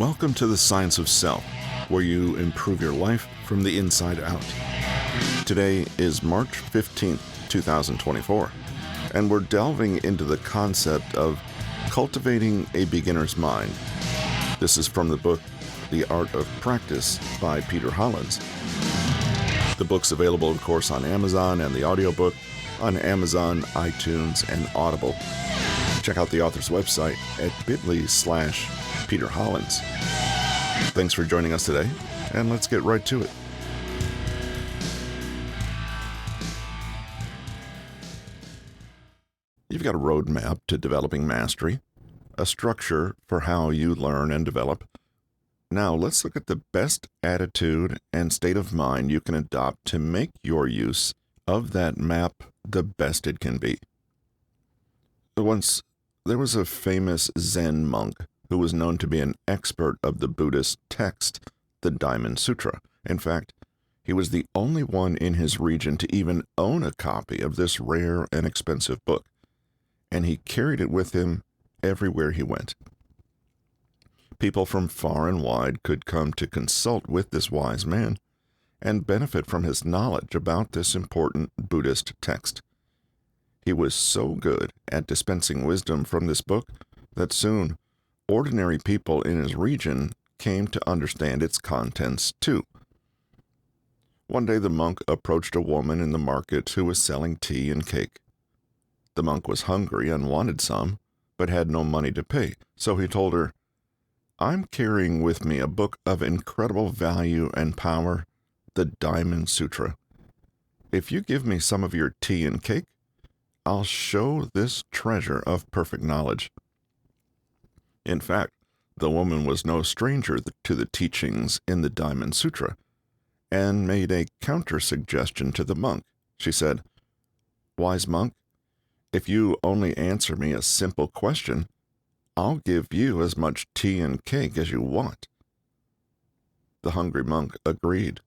Welcome to the Science of Self, where you improve your life from the inside out. Today is March 15th, 2024, and we're delving into the concept of cultivating a beginner's mind. This is from the book, The Art of Practice by Peter Hollins. The book's available, of course, on Amazon and the audiobook on Amazon, iTunes, and Audible. Check out the author's website at bit.ly/Peter Hollins. Thanks for joining us today, and let's get right to it. You've got a roadmap to developing mastery, a structure for how you learn and develop. Now, let's look at the best attitude and state of mind you can adopt to make your use of that map the best it can be. Once, there was a famous Zen monk who was known to be an expert of the Buddhist text, the Diamond Sutra. In fact, he was the only one in his region to even own a copy of this rare and expensive book, and he carried it with him everywhere he went. People from far and wide could come to consult with this wise man and benefit from his knowledge about this important Buddhist text. He was so good at dispensing wisdom from this book that soon ordinary people in his region came to understand its contents too. One day the monk approached a woman in the market who was selling tea and cake. The monk was hungry and wanted some, but had no money to pay, so he told her, "I'm carrying with me a book of incredible value and power, the Diamond Sutra. If you give me some of your tea and cake, I'll show this treasure of perfect knowledge." In fact, the woman was no stranger to the teachings in the Diamond Sutra, and made a counter-suggestion to the monk. She said, "Wise monk, if you only answer me a simple question, I'll give you as much tea and cake as you want." The hungry monk agreed.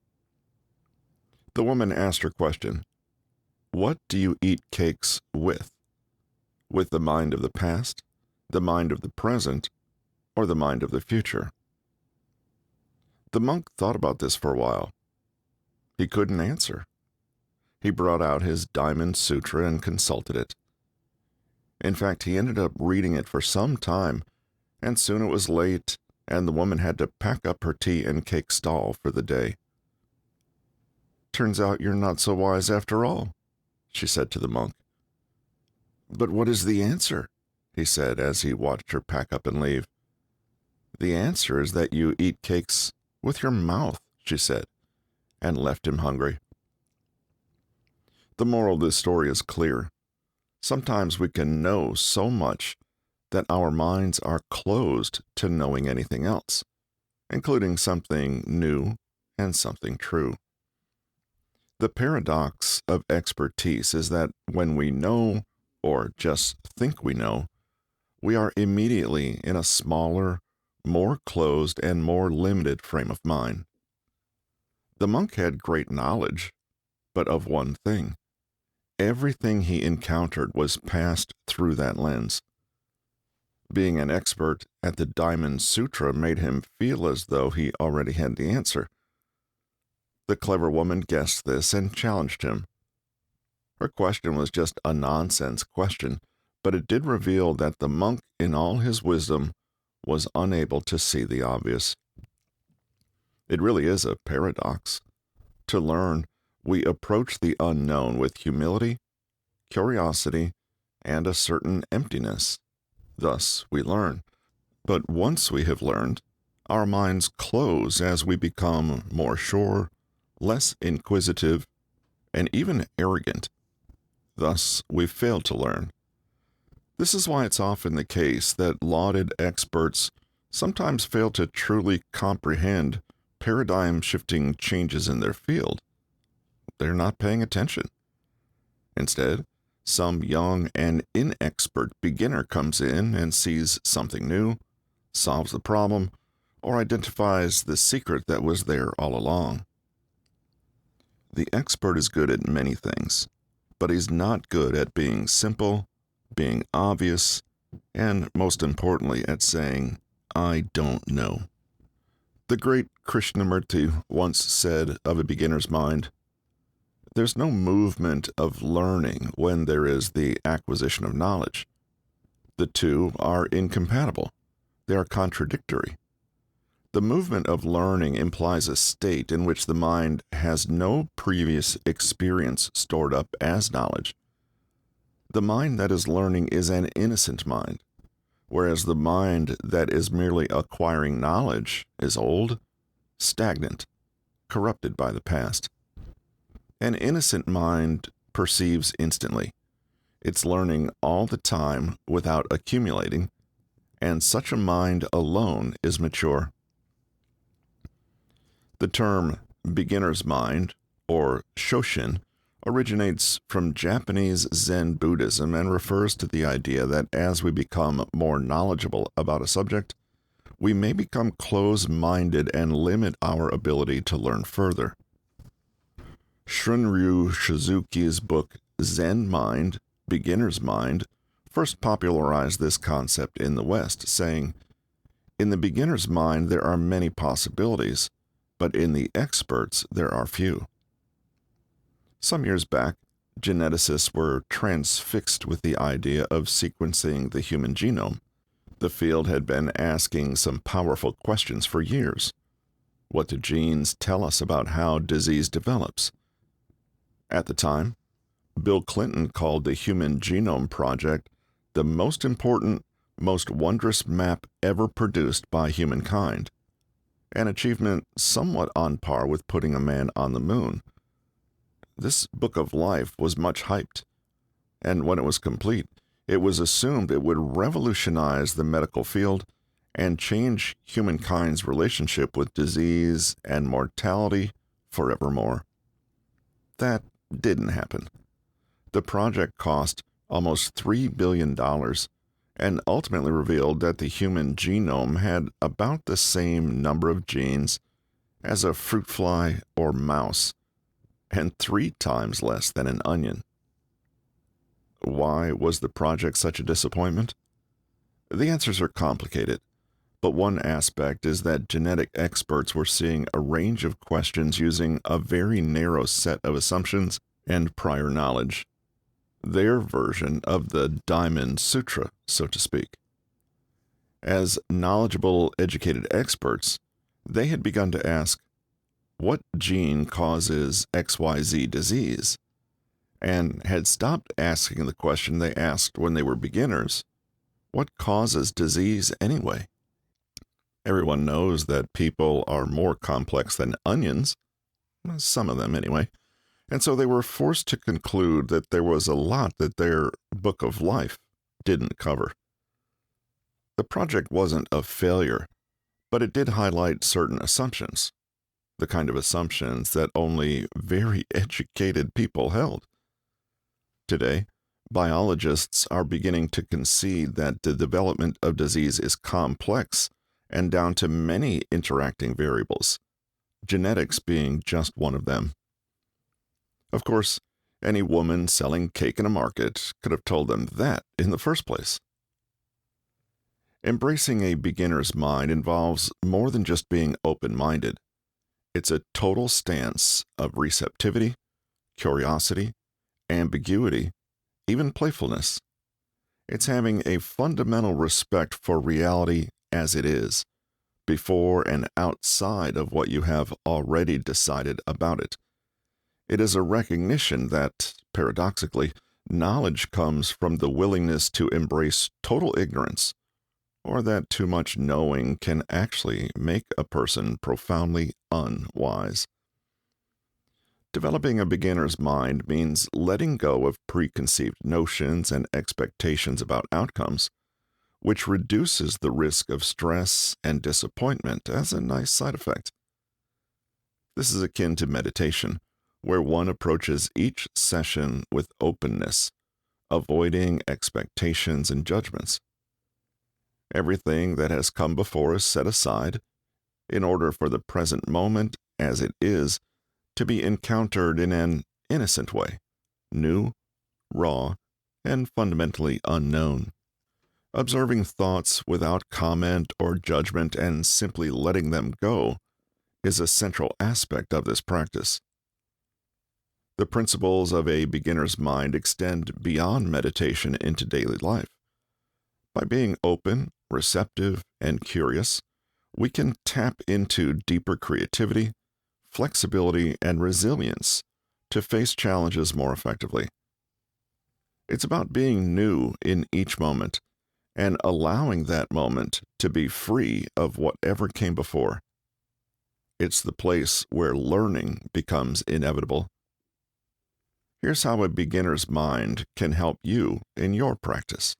The woman asked her question, "What do you eat cakes with? With the mind of the past, the mind of the present, or the mind of the future?" The monk thought about this for a while. He couldn't answer. He brought out his Diamond Sutra and consulted it. In fact, he ended up reading it for some time, and soon it was late, and the woman had to pack up her tea and cake stall for the day. "Turns out you're not so wise after all," she said to the monk. "But what is the answer?" he said as he watched her pack up and leave. "The answer is that you eat cakes with your mouth," she said, and left him hungry. The moral of this story is clear. Sometimes we can know so much that our minds are closed to knowing anything else, including something new and something true. The paradox of expertise is that when we know, or just think we know, we are immediately in a smaller, more closed, and more limited frame of mind. The monk had great knowledge, but of one thing. Everything he encountered was passed through that lens. Being an expert at the Diamond Sutra made him feel as though he already had the answer. The clever woman guessed this and challenged him. Her question was just a nonsense question, but it did reveal that the monk, in all his wisdom, was unable to see the obvious. It really is a paradox. To learn, we approach the unknown with humility, curiosity, and a certain emptiness. Thus, we learn. But once we have learned, our minds close as we become more sure, less inquisitive, and even arrogant. Thus, we fail to learn. This is why it's often the case that lauded experts sometimes fail to truly comprehend paradigm-shifting changes in their field. They're not paying attention. Instead, some young and inexpert beginner comes in and sees something new, solves the problem, or identifies the secret that was there all along. The expert is good at many things, but he's not good at being simple, being obvious, and most importantly, at saying, "I don't know." The great Krishnamurti once said of a beginner's mind, "There's no movement of learning when there is the acquisition of knowledge. The two are incompatible. They are contradictory. The movement of learning implies a state in which the mind has no previous experience stored up as knowledge. The mind that is learning is an innocent mind, whereas the mind that is merely acquiring knowledge is old, stagnant, corrupted by the past. An innocent mind perceives instantly. It's learning all the time without accumulating, and such a mind alone is mature." The term beginner's mind, or shoshin, originates from Japanese Zen Buddhism and refers to the idea that as we become more knowledgeable about a subject, we may become close-minded and limit our ability to learn further. Shunryu Suzuki's book Zen Mind, Beginner's Mind, first popularized this concept in the West, saying, "In the beginner's mind there are many possibilities, but in the expert's there are few." Some years back, geneticists were transfixed with the idea of sequencing the human genome. The field had been asking some powerful questions for years. What do genes tell us about how disease develops? At the time, Bill Clinton called the Human Genome Project the most important, most wondrous map ever produced by humankind, an achievement somewhat on par with putting a man on the moon. This book of life was much hyped, and when it was complete, it was assumed it would revolutionize the medical field and change humankind's relationship with disease and mortality forevermore. That didn't happen. The project cost almost $3 billion and ultimately revealed that the human genome had about the same number of genes as a fruit fly or mouse, and 3 times less than an onion. Why was the project such a disappointment? The answers are complicated, but one aspect is that genetic experts were seeing a range of questions using a very narrow set of assumptions and prior knowledge. Their version of the Diamond Sutra, so to speak. As knowledgeable, educated experts, they had begun to ask, what gene causes XYZ disease? And had stopped asking the question they asked when they were beginners, what causes disease anyway? Everyone knows that people are more complex than onions, some of them anyway, and so they were forced to conclude that there was a lot that their book of life didn't cover. The project wasn't a failure, but it did highlight certain assumptions, the kind of assumptions that only very educated people held. Today, biologists are beginning to concede that the development of disease is complex and down to many interacting variables, genetics being just one of them. Of course, any woman selling cake in a market could have told them that in the first place. Embracing a beginner's mind involves more than just being open-minded. It's a total stance of receptivity, curiosity, ambiguity, even playfulness. It's having a fundamental respect for reality as it is, before and outside of what you have already decided about it. It is a recognition that, paradoxically, knowledge comes from the willingness to embrace total ignorance, or that too much knowing can actually make a person profoundly unwise. Developing a beginner's mind means letting go of preconceived notions and expectations about outcomes, which reduces the risk of stress and disappointment as a nice side effect. This is akin to meditation, where one approaches each session with openness, avoiding expectations and judgments. Everything that has come before is set aside in order for the present moment as it is to be encountered in an innocent way, new, raw, and fundamentally unknown. Observing thoughts without comment or judgment and simply letting them go is a central aspect of this practice. The principles of a beginner's mind extend beyond meditation into daily life. By being open, receptive, and curious, we can tap into deeper creativity, flexibility, and resilience to face challenges more effectively. It's about being new in each moment and allowing that moment to be free of whatever came before. It's the place where learning becomes inevitable. Here's how a beginner's mind can help you in your practice.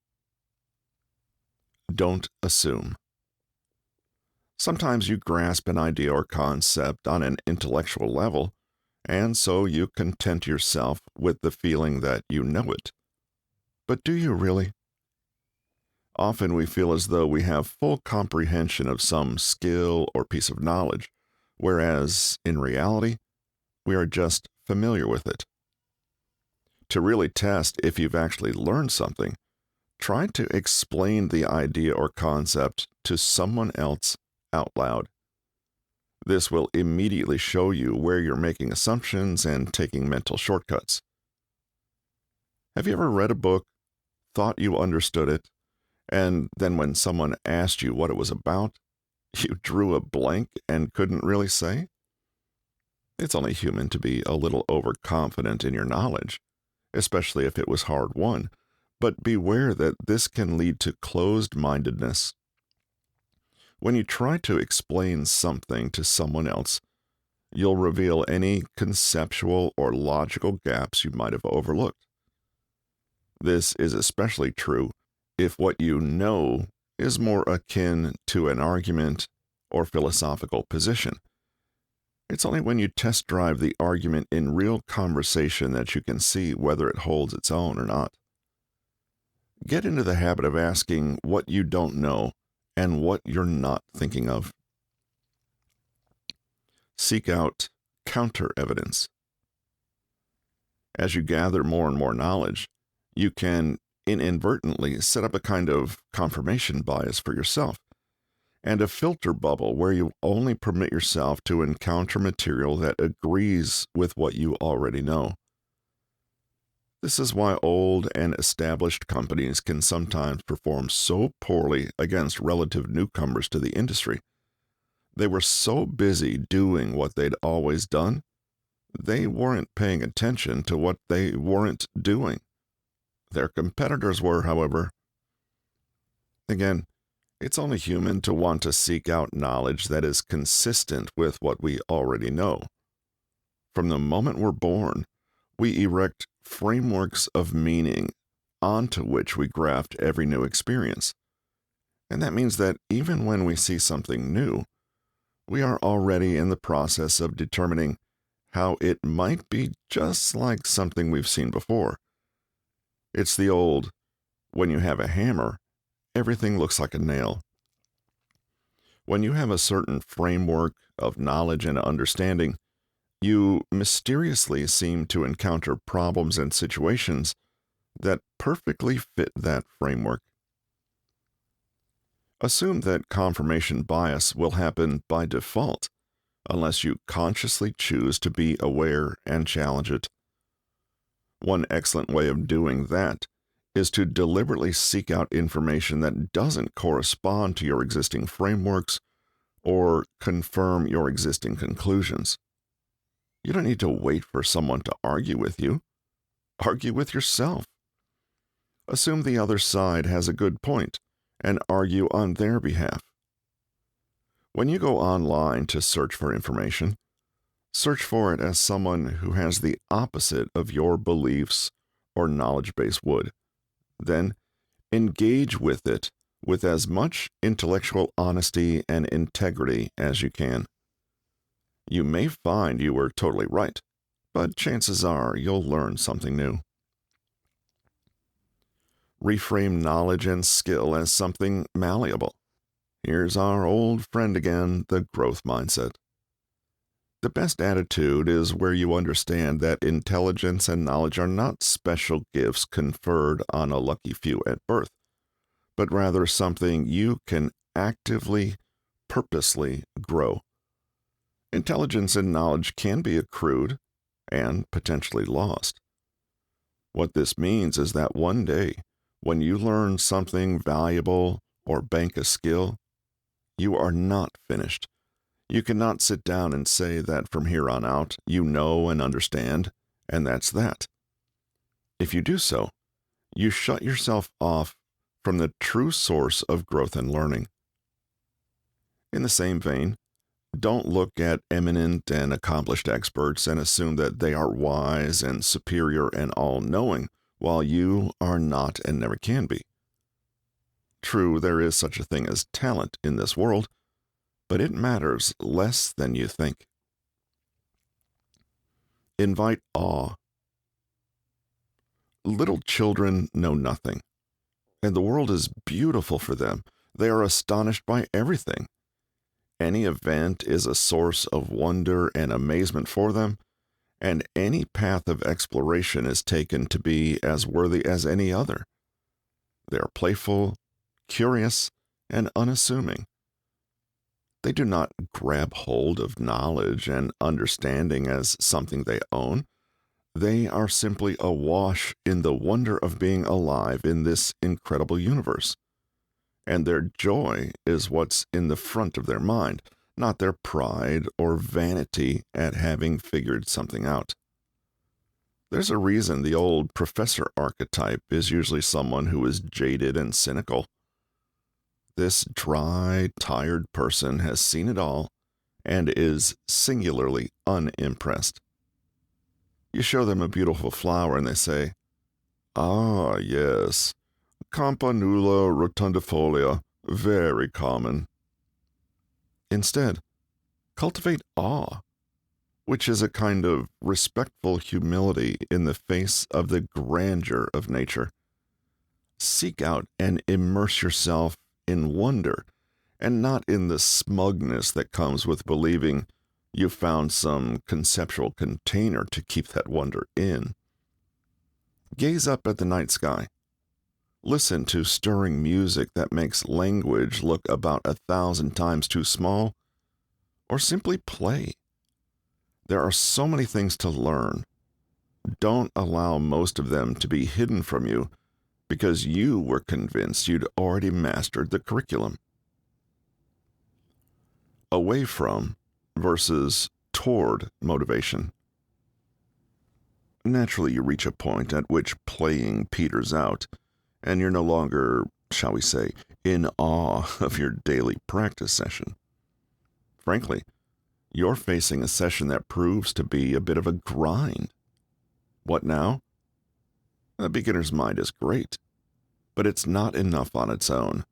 Don't assume. Sometimes you grasp an idea or concept on an intellectual level, and so you content yourself with the feeling that you know it. But do you really? Often we feel as though we have full comprehension of some skill or piece of knowledge, whereas in reality, we are just familiar with it. To really test if you've actually learned something, try to explain the idea or concept to someone else out loud. This will immediately show you where you're making assumptions and taking mental shortcuts. Have you ever read a book, thought you understood it, and then when someone asked you what it was about, you drew a blank and couldn't really say? It's only human to be a little overconfident in your knowledge, especially if it was hard-won, but beware that this can lead to closed-mindedness. When you try to explain something to someone else, you'll reveal any conceptual or logical gaps you might have overlooked. This is especially true if what you know is more akin to an argument or philosophical position. It's only when you test drive the argument in real conversation that you can see whether it holds its own or not. Get into the habit of asking what you don't know and what you're not thinking of. Seek out counter-evidence. As you gather more and more knowledge, you can inadvertently set up a kind of confirmation bias for yourself and a filter bubble where you only permit yourself to encounter material that agrees with what you already know. This is why old and established companies can sometimes perform so poorly against relative newcomers to the industry. They were so busy doing what they'd always done, they weren't paying attention to what they weren't doing. Their competitors were, however. Again, it's only human to want to seek out knowledge that is consistent with what we already know. From the moment we're born, we erect frameworks of meaning onto which we graft every new experience. And that means that even when we see something new, we are already in the process of determining how it might be just like something we've seen before. It's the old, when you have a hammer, everything looks like a nail. When you have a certain framework of knowledge and understanding, you mysteriously seem to encounter problems and situations that perfectly fit that framework. Assume that confirmation bias will happen by default unless you consciously choose to be aware and challenge it. One excellent way of doing that is to deliberately seek out information that doesn't correspond to your existing frameworks or confirm your existing conclusions. You don't need to wait for someone to argue with you. Argue with yourself. Assume the other side has a good point and argue on their behalf. When you go online to search for information, search for it as someone who has the opposite of your beliefs or knowledge base would. Then, engage with it with as much intellectual honesty and integrity as you can. You may find you were totally right, but chances are you'll learn something new. Reframe knowledge and skill as something malleable. Here's our old friend again, the growth mindset. The best attitude is where you understand that intelligence and knowledge are not special gifts conferred on a lucky few at birth, but rather something you can actively, purposely grow. Intelligence and knowledge can be accrued and potentially lost. What this means is that one day, when you learn something valuable or bank a skill, you are not finished. You cannot sit down and say that from here on out you know and understand, and that's that. If you do so, you shut yourself off from the true source of growth and learning. In the same vein, don't look at eminent and accomplished experts and assume that they are wise and superior and all-knowing, while you are not and never can be. True, there is such a thing as talent in this world, but it matters less than you think. Invite awe. Little children know nothing, and the world is beautiful for them. They are astonished by everything. Any event is a source of wonder and amazement for them, and any path of exploration is taken to be as worthy as any other. They are playful, curious, and unassuming. They do not grab hold of knowledge and understanding as something they own. They are simply awash in the wonder of being alive in this incredible universe. And their joy is what's in the front of their mind, not their pride or vanity at having figured something out. There's a reason the old professor archetype is usually someone who is jaded and cynical. This dry, tired person has seen it all and is singularly unimpressed. You show them a beautiful flower and they say, "Ah, yes, Campanula rotundifolia, very common." Instead, cultivate awe, which is a kind of respectful humility in the face of the grandeur of nature. Seek out and immerse yourself in wonder, and not in the smugness that comes with believing you found some conceptual container to keep that wonder in. Gaze up at the night sky. Listen to stirring music that makes language look about 1,000 times too small, or simply play. There are so many things to learn. Don't allow most of them to be hidden from you because you were convinced you'd already mastered the curriculum. Away from versus toward motivation. Naturally, you reach a point at which playing peters out, and you're no longer, shall we say, in awe of your daily practice session. Frankly, you're facing a session that proves to be a bit of a grind. What now? A beginner's mind is great, but it's not enough on its own.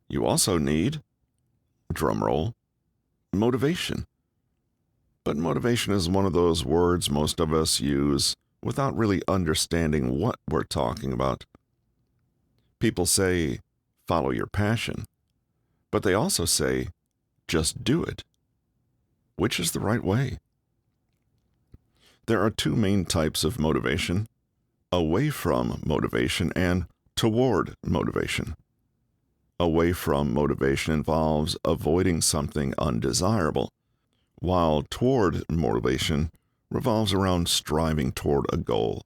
You also need, drumroll, motivation. But motivation is one of those words most of us use without really understanding what we're talking about. People say, follow your passion, but they also say, just do it. Which is the right way? There are two main types of motivation: away from motivation and toward motivation. Away from motivation involves avoiding something undesirable, while toward motivation revolves around striving toward a goal.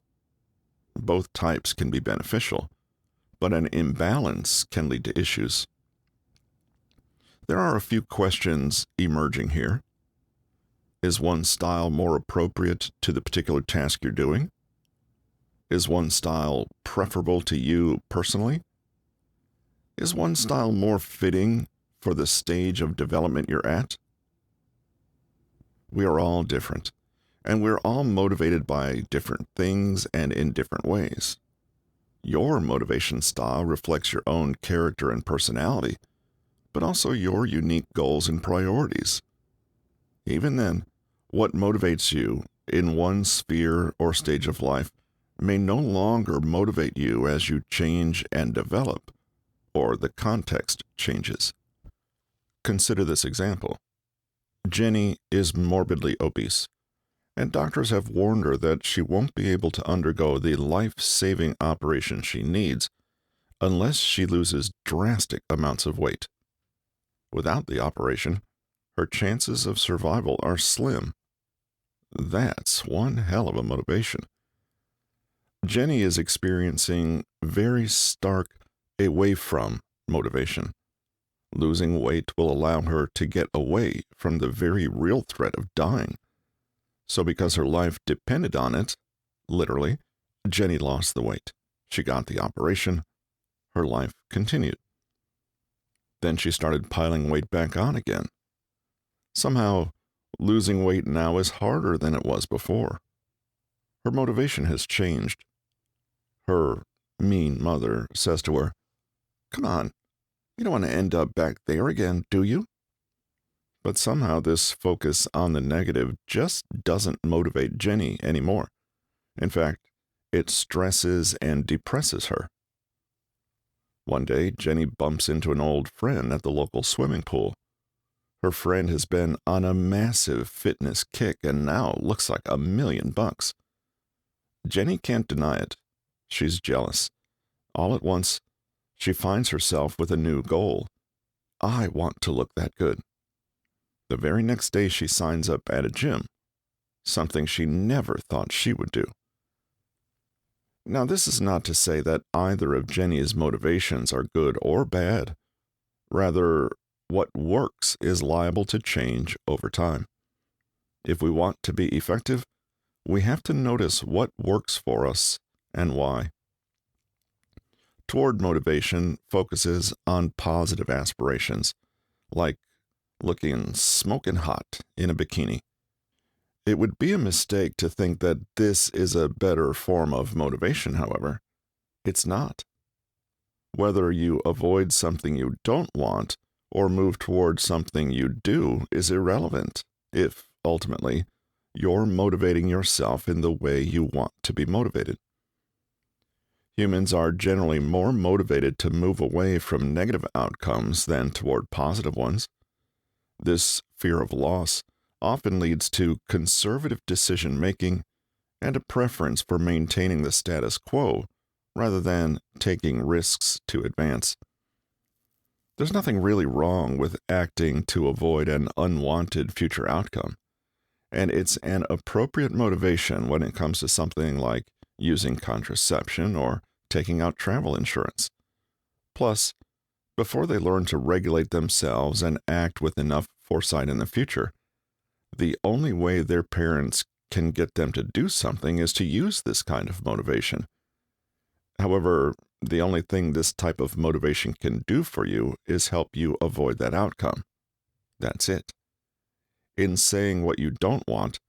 Both types can be beneficial, but an imbalance can lead to issues. There are a few questions emerging here. Is one style more appropriate to the particular task you're doing? Is one style preferable to you personally? Is one style more fitting for the stage of development you're at? We are all different, and we're all motivated by different things and in different ways. Your motivation style reflects your own character and personality, but also your unique goals and priorities. Even then, what motivates you in one sphere or stage of life may no longer motivate you as you change and develop, or the context changes. Consider this example. Jenny is morbidly obese, and doctors have warned her that she won't be able to undergo the life-saving operation she needs unless she loses drastic amounts of weight. Without the operation, her chances of survival are slim. That's one hell of a motivation. Jenny is experiencing very stark away from motivation. Losing weight will allow her to get away from the very real threat of dying. So because her life depended on it, literally, Jenny lost the weight. She got the operation. Her life continued. Then she started piling weight back on again. Somehow, losing weight now is harder than it was before. Her motivation has changed. Her mean mother says to her, "Come on, you don't want to end up back there again, do you?" But somehow this focus on the negative just doesn't motivate Jenny anymore. In fact, it stresses and depresses her. One day, Jenny bumps into an old friend at the local swimming pool. Her friend has been on a massive fitness kick and now looks like $1,000,000. Jenny can't deny it. She's jealous. All at once, she finds herself with a new goal. I want to look that good. The very next day, she signs up at a gym, something she never thought she would do. Now, this is not to say that either of Jenny's motivations are good or bad. Rather, what works is liable to change over time. If we want to be effective, we have to notice what works for us and why. Toward motivation focuses on positive aspirations, like looking smoking hot in a bikini. It would be a mistake to think that this is a better form of motivation, however. It's not. Whether you avoid something you don't want or move toward something you do is irrelevant if, ultimately, you're motivating yourself in the way you want to be motivated. Humans are generally more motivated to move away from negative outcomes than toward positive ones. This fear of loss often leads to conservative decision-making and a preference for maintaining the status quo rather than taking risks to advance. There's nothing really wrong with acting to avoid an unwanted future outcome, and it's an appropriate motivation when it comes to something like using contraception or taking out travel insurance. Plus, before they learn to regulate themselves and act with enough foresight in the future, the only way their parents can get them to do something is to use this kind of motivation. However, the only thing this type of motivation can do for you is help you avoid that outcome. That's it. In saying what you don't want,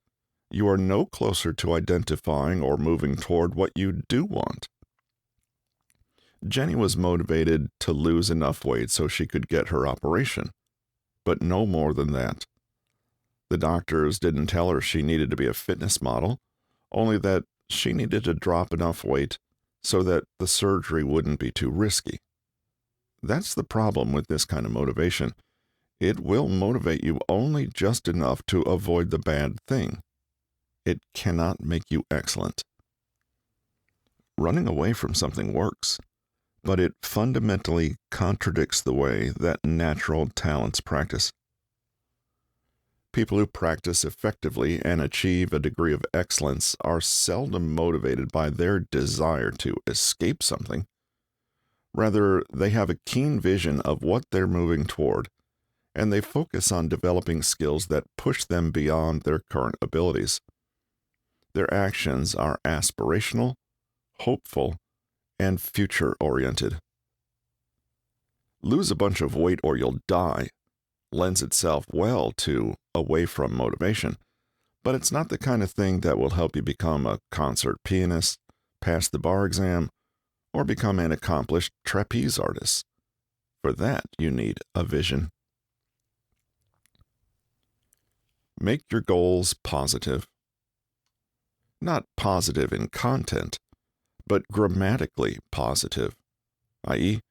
you are no closer to identifying or moving toward what you do want. Jenny was motivated to lose enough weight so she could get her operation, but no more than that. The doctors didn't tell her she needed to be a fitness model, only that she needed to drop enough weight so that the surgery wouldn't be too risky. That's the problem with this kind of motivation. It will motivate you only just enough to avoid the bad thing. It cannot make you excellent. Running away from something works, but it fundamentally contradicts the way that natural talents practice. People who practice effectively and achieve a degree of excellence are seldom motivated by their desire to escape something. Rather, they have a keen vision of what they're moving toward, and they focus on developing skills that push them beyond their current abilities. Their actions are aspirational, hopeful, and future-oriented. Lose a bunch of weight or you'll die lends itself well to away from motivation, but it's not the kind of thing that will help you become a concert pianist, pass the bar exam, or become an accomplished trapeze artist. For that, you need a vision. Make your goals positive. Not positive in content, but grammatically positive, i.e.,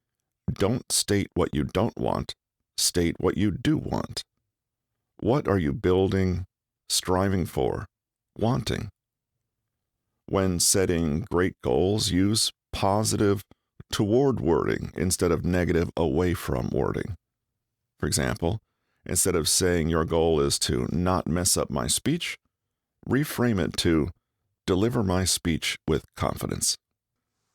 don't state what you don't want, state what you do want. What are you building, striving for, wanting? When setting great goals, use positive, toward wording instead of negative away from wording. For example, instead of saying your goal is to not mess up my speech, reframe it to deliver my speech with confidence.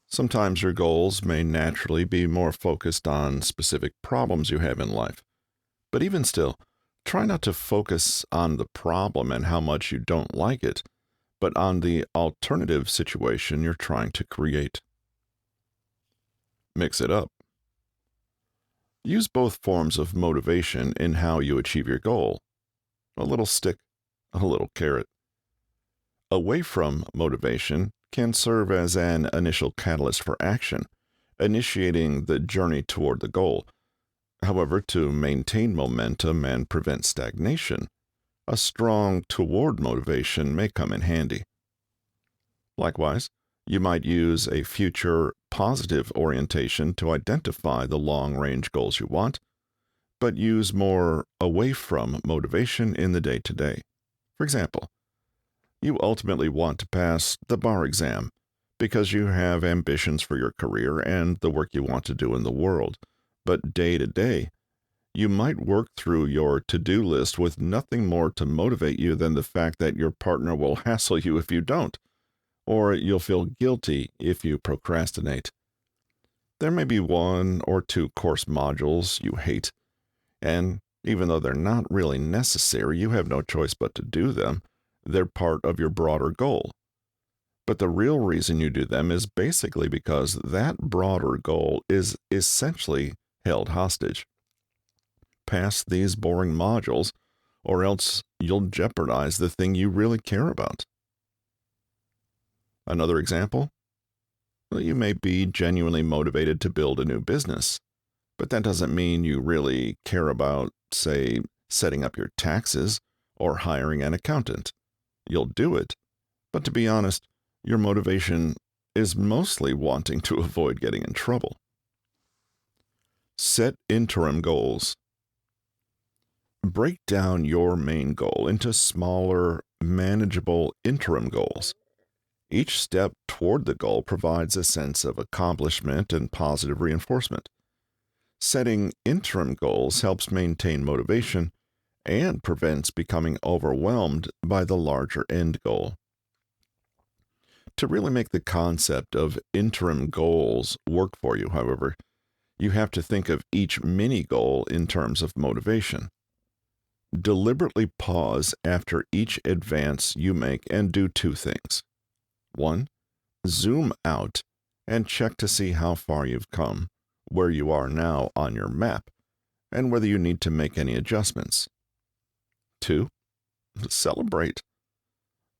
Sometimes your goals may naturally be more focused on specific problems you have in life, but even still, try not to focus on the problem and how much you don't like it, but on the alternative situation you're trying to create. Mix it up. Use both forms of motivation in how you achieve your goal. A little stick, a little carrot. Away from motivation can serve as an initial catalyst for action, initiating the journey toward the goal. However, to maintain momentum and prevent stagnation, a strong toward motivation may come in handy. Likewise, you might use a future positive orientation to identify the long-range goals you want, but use more away from motivation in the day-to-day. For example, you ultimately want to pass the bar exam because you have ambitions for your career and the work you want to do in the world, but day-to-day, you might work through your to-do list with nothing more to motivate you than the fact that your partner will hassle you if you don't, or you'll feel guilty if you procrastinate. There may be 1 or 2 course modules you hate, and even though they're not really necessary, you have no choice but to do them. They're part of your broader goal. But the real reason you do them is basically because that broader goal is essentially held hostage. Pass these boring modules, or else you'll jeopardize the thing you really care about. Another example? Well, you may be genuinely motivated to build a new business, but that doesn't mean you really care about, say, setting up your taxes or hiring an accountant. You'll do it, but to be honest, your motivation is mostly wanting to avoid getting in trouble. Set interim goals. Break down your main goal into smaller, manageable interim goals. Each step toward the goal provides a sense of accomplishment and positive reinforcement. Setting interim goals helps maintain motivation and prevents becoming overwhelmed by the larger end goal. To really make the concept of interim goals work for you, however, you have to think of each mini goal in terms of motivation. Deliberately pause after each advance you make and do 2 things. 1. Zoom out and check to see how far you've come, where you are now on your map, and whether you need to make any adjustments. 2. Celebrate.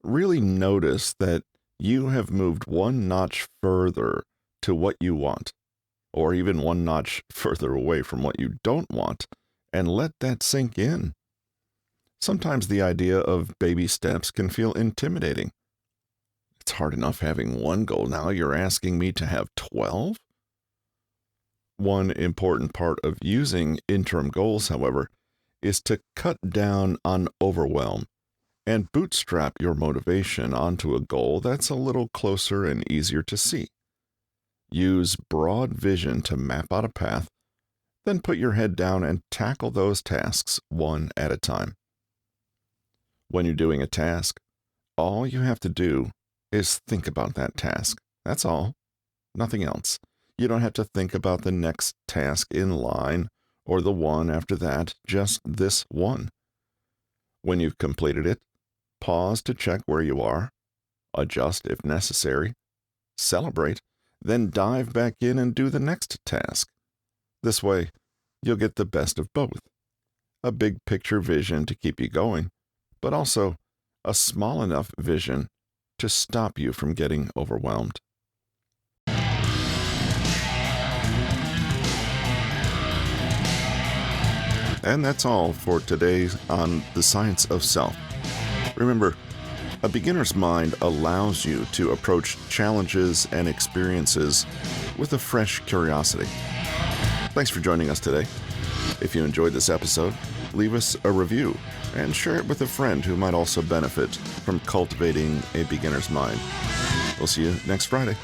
Really notice that you have moved 1 notch further to what you want, or even 1 notch further away from what you don't want, and let that sink in. Sometimes the idea of baby steps can feel intimidating. It's hard enough having 1 goal. Now you're asking me to have 12? One important part of using interim goals, however, is to cut down on overwhelm and bootstrap your motivation onto a goal that's a little closer and easier to see. Use broad vision to map out a path, then put your head down and tackle those tasks one at a time. When you're doing a task, all you have to do is think about that task. That's all. Nothing else. You don't have to think about the next task in line or the one after that, just this one. When you've completed it, pause to check where you are, adjust if necessary, celebrate, then dive back in and do the next task. This way, you'll get the best of both. A big picture vision to keep you going, but also a small enough vision to stop you from getting overwhelmed. And that's all for today on The Science of Self. Remember, a beginner's mind allows you to approach challenges and experiences with a fresh curiosity. Thanks for joining us today. If you enjoyed this episode, leave us a review and share it with a friend who might also benefit from cultivating a beginner's mind. We'll see you next Friday.